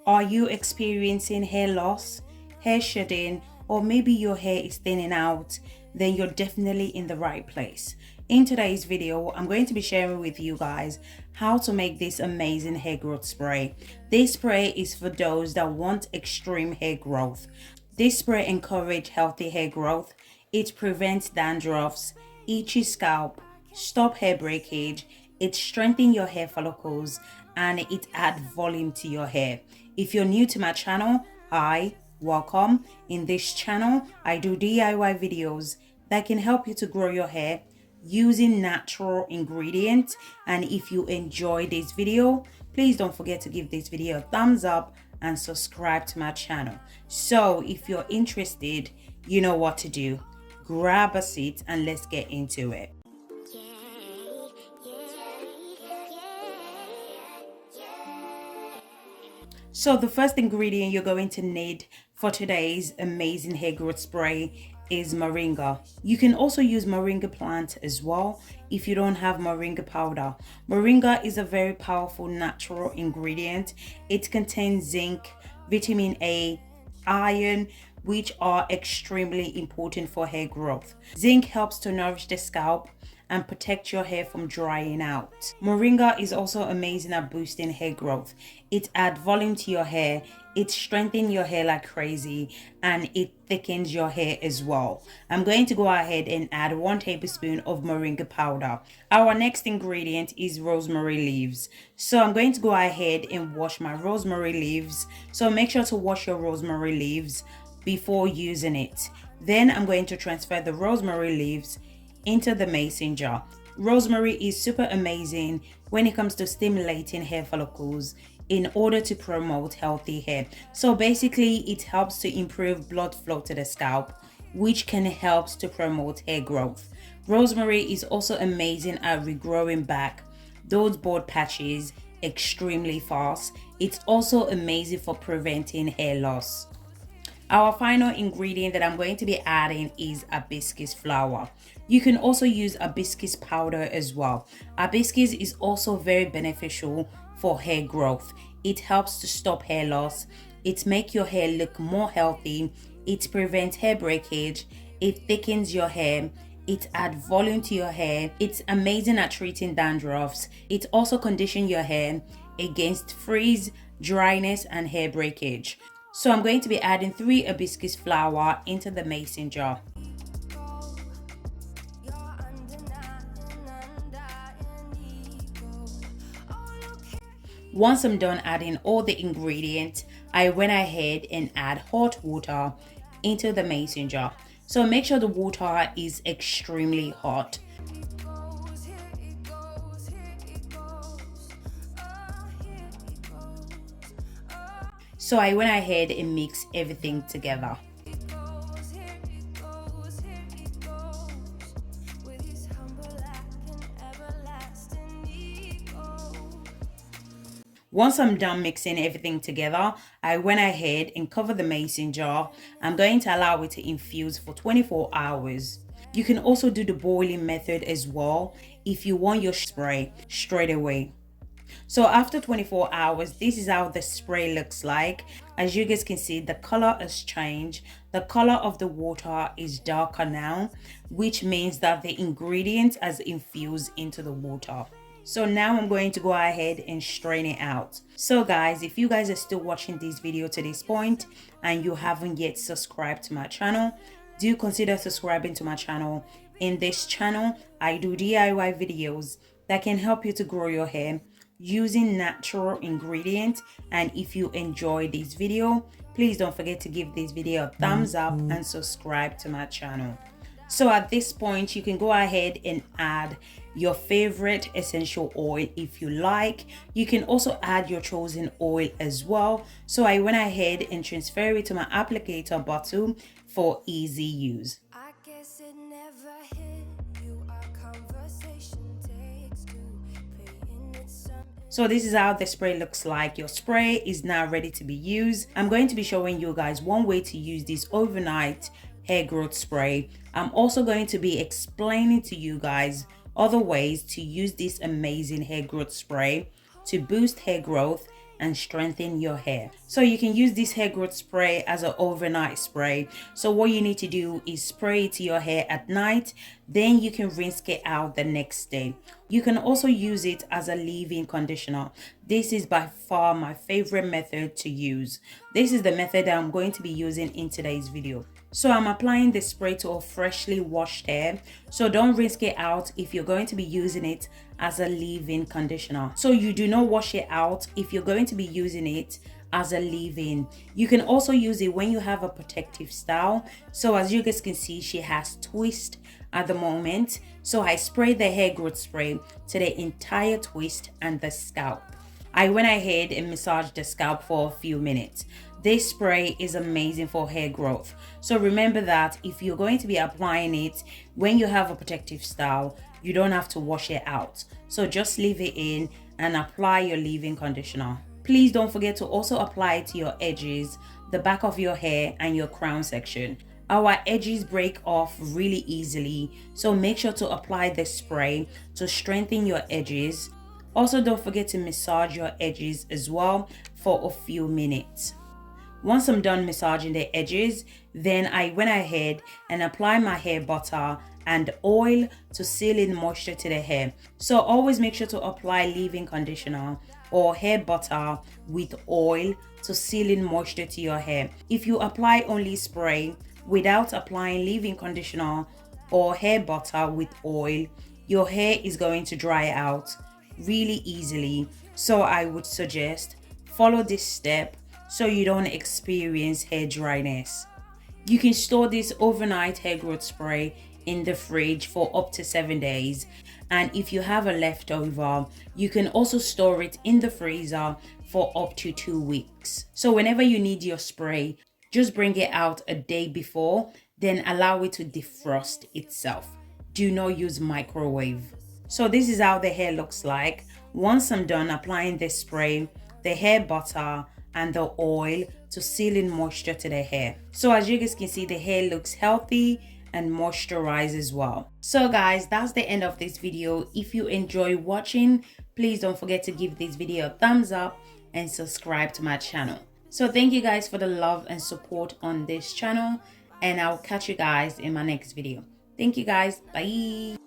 Are you experiencing hair loss, hair shedding, or maybe your hair is thinning out? Then you're definitely in the right place. In today's video, I'm going to be sharing with you guys how to make this amazing hair growth spray. This spray is for those that want extreme hair growth. This spray encourages healthy hair growth. It prevents dandruffs, itchy scalp, stop hair breakage. It strengthens your hair follicles and it adds volume to your hair. If you're new to my channel, hi, welcome. In this channel, I do DIY videos that can help you to grow your hair using natural ingredients. And if you enjoy this video, please don't forget to give this video a thumbs up and subscribe to my channel. So if you're interested, you know what to do. Grab a seat and let's get into it. So the first ingredient you're going to need for today's amazing hair growth spray is moringa. You can also use moringa plant as well if you don't have moringa powder. Moringa is a very powerful natural ingredient. It contains zinc, vitamin A, iron, which are extremely important for hair growth. Zinc helps to nourish the scalp and protect your hair from drying out. Moringa is also amazing at boosting hair growth. It adds volume to your hair, it strengthens your hair like crazy, and it thickens your hair as well. I'm going to go ahead and add 1 tablespoon of moringa powder. Our next ingredient is rosemary leaves. So I'm going to go ahead and wash my rosemary leaves. So make sure to wash your rosemary leaves before using it. Then I'm going to transfer the rosemary leaves into the mason jar. Rosemary is super amazing when it comes to stimulating hair follicles in order to promote healthy hair. So basically it helps to improve blood flow to the scalp, which can help to promote hair growth. Rosemary is also amazing at regrowing back those bald patches extremely fast. It's also amazing for preventing hair loss. Our final ingredient that I'm going to be adding is hibiscus flower. You can also use hibiscus powder as well. Hibiscus is also very beneficial for hair growth. It helps to stop hair loss. It makes your hair look more healthy. It prevents hair breakage. It thickens your hair. It adds volume to your hair. It's amazing at treating dandruffs. It also conditions your hair against frizz, dryness, and hair breakage. So I'm going to be adding 3 hibiscus flower into the mason jar. Once I'm done adding all the ingredients, I went ahead and add hot water into the mason jar. So make sure the water is extremely hot. So I went ahead and mixed everything together. Once I'm done mixing everything together, I went ahead and covered the mason jar. I'm going to allow it to infuse for 24 hours. You can also do the boiling method as well if you want your spray straight away. So after 24 hours, this is how the spray looks like. As you guys can see, the color has changed. The color of the water is darker now, which means that the ingredient has infused into the water. So now I'm going to go ahead and strain it out. So guys, if you guys are still watching this video to this point and you haven't yet subscribed to my channel, do consider subscribing to my channel. In this channel, I do DIY videos that can help you to grow your hair using natural ingredients. And if you enjoy this video, please don't forget to give this video a thumbs up and subscribe to my channel. So at this point, you can go ahead and add your favorite essential oil if you like. You can also add your chosen oil as well. So I went ahead and transfer it to my applicator bottle for easy use. So this is how the spray looks like. Your spray is now ready to be used. I'm going to be showing you guys one way to use this overnight hair growth spray. I'm also going to be explaining to you guys other ways to use this amazing hair growth spray to boost hair growth and strengthen your hair. So you can use this hair growth spray as an overnight spray. So what you need to do is spray it to your hair at night, then you can rinse it out the next day. You can also use it as a leave-in conditioner. This is by far my favorite method to use. This is the method that I'm going to be using in today's video. So I'm applying the spray to a freshly washed hair. So don't rinse it out if you're going to be using it as a leave-in conditioner. So you do not wash it out if you're going to be using it as a leave-in. You can also use it when you have a protective style. So as you guys can see, she has twist at the moment. So I sprayed the hair growth spray to the entire twist and the scalp. I went ahead and massaged the scalp for a few minutes. This spray is amazing for hair growth. So remember that if you're going to be applying it when you have a protective style, you don't have to wash it out. So just leave it in and apply your leave-in conditioner. Please don't forget to also apply it to your edges, the back of your hair and your crown section. Our edges break off really easily, so make sure to apply the spray to strengthen your edges. Also, don't forget to massage your edges as well for a few minutes. Once I'm done massaging the edges, then I went ahead and applied my hair butter and oil to seal in moisture to the hair. So always make sure to apply leave-in conditioner or hair butter with oil to seal in moisture to your hair. If you apply only spray without applying leave-in conditioner or hair butter with oil, your hair is going to dry out really easily. So I would suggest follow this step so you don't experience hair dryness. You can store this overnight hair growth spray in the fridge for up to 7 days, and if you have a leftover, you can also store it in the freezer for up to 2 weeks. So whenever you need your spray, just bring it out a day before, then allow it to defrost itself. Do not use microwave. So this is how the hair looks like once I'm done applying the spray, the hair butter and the oil to seal in moisture to the hair. So as you guys can see, the hair looks healthy and moisturized as well. So guys, that's the end of this video. If you enjoy watching, please don't forget to give this video a thumbs up and subscribe to my channel. So thank you guys for the love and support on this channel, and I'll catch you guys in my next video. Thank you guys. Bye.